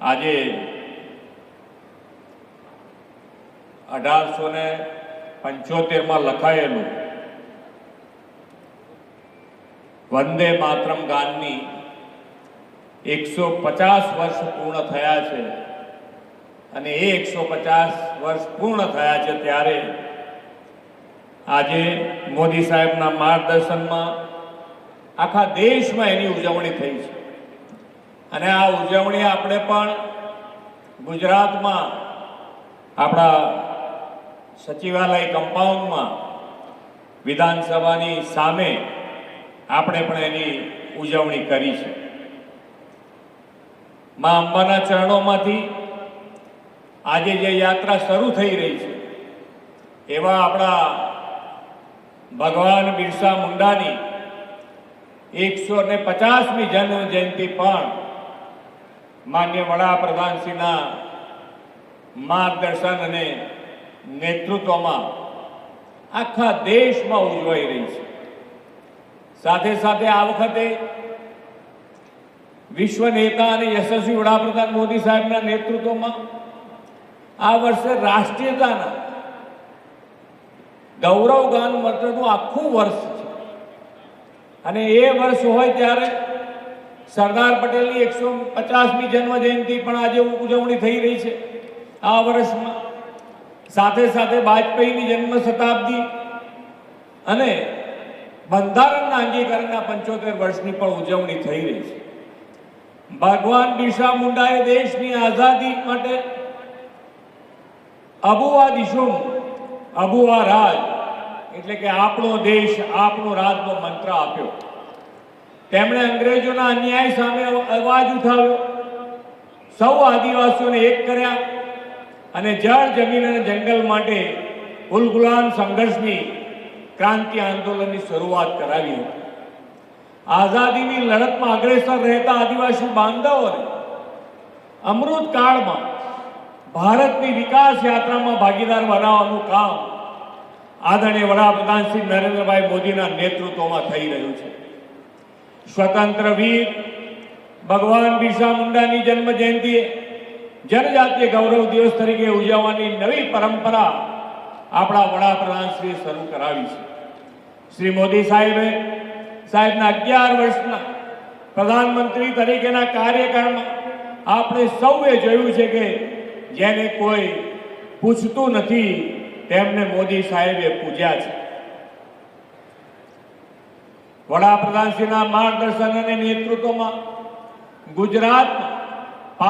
આજે 1875માં લખાયેલું વંદે માતરમ ગાનની 150 વર્ષ પૂર્ણ થયા છે અને એ 150 વર્ષ પૂર્ણ થયા છે ત્યારે આજે મોદી સાહેબના માર્ગદર્શનમાં આખા દેશમાં એની ઉજવણી થઈ છે અને આ ઉજવણી આપણે પણ ગુજરાતમાં આપણા સચિવાલય કમ્પાઉન્ડમાં વિધાનસભાની સામે આપણે પણ એની ઉજવણી કરી છે। માં અંબાના ચરણોમાંથી આજે જે યાત્રા શરૂ થઈ રહી છે એવા આપણા ભગવાન બિરસા મુંડાની 150મી જન્મ જયંતિ પણ માન્ય વડાપ્રધાનશ્રીના માર્ગદર્શન અને નેતૃત્વમાં આખા દેશમાં ઉજવાઈ રહી છે। સાથે સાથે આ વખતે વિશ્વ નેતા અને યશસ્વી વડાપ્રધાન મોદી સાહેબના નેતૃત્વમાં આ વર્ષે રાષ્ટ્રીયતાના ગૌરવ ગાન માટેનું આખું વર્ષ છે અને એ વર્ષ હોય ત્યારે સરદાર પટેલની 150મી જન્મ જયંતિ પણ આજે ઉજવણી થઈ રહી છે આ વર્ષમાં। સાથે સાથે વાજપેયીની જન્મ શતાબ્દી અને બંધારણના અંગીકરણના 75 વર્ષની પણ ઉજવણી થઈ રહી છે। ભગવાન બિરસા મુંડાએ દેશની આઝાદી માટે અબુઆ દિશુમ અબુઆ રાજ એટલે કે આપણો દેશ આપણો રાજનો મંત્ર આપ્યો। તેમણે અંગ્રેજોના અન્યાય સામે અવાજ ઉઠાવ્યો, સૌ આદિવાસીઓને એક કર્યા અને જળ જમીન અને જંગલ માટે ઉલગુલાન સંઘર્ષની ક્રાંતિ આંદોલનની શરૂઆત કરાવી હતી। આઝાદીની લડતમાં અગ્રેસર રહેતા આદિવાસી બાંધવોને અમૃત કાળમાં ભારતની વિકાસ યાત્રામાં ભાગીદાર બનાવવાનું કામ આદરણીય વડાપ્રધાન શ્રી નરેન્દ્રભાઈ મોદીના નેતૃત્વમાં થઈ રહ્યું છે। સ્વતંત્ર વીર ભગવાન બિરસા મુંડાની જન્મ જયંતિએ જનજાતીય ગૌરવ દિવસ તરીકે ઉજવવાની નવી પરંપરા આપણા વડાપ્રધાનશ્રીએ શરૂ કરાવી છે। શ્રી મોદી સાહેબના 11 વર્ષના પ્રધાનમંત્રી તરીકેના કાર્યકાળમાં આપણે સૌએ જોયું છે કે જેને કોઈ પૂછતું નથી તેમને મોદી સાહેબે પૂજ્યા છે। વડાપ્રધાનશ્રીના માર્ગદર્શન અને નેતૃત્વમાં ગુજરાતમાં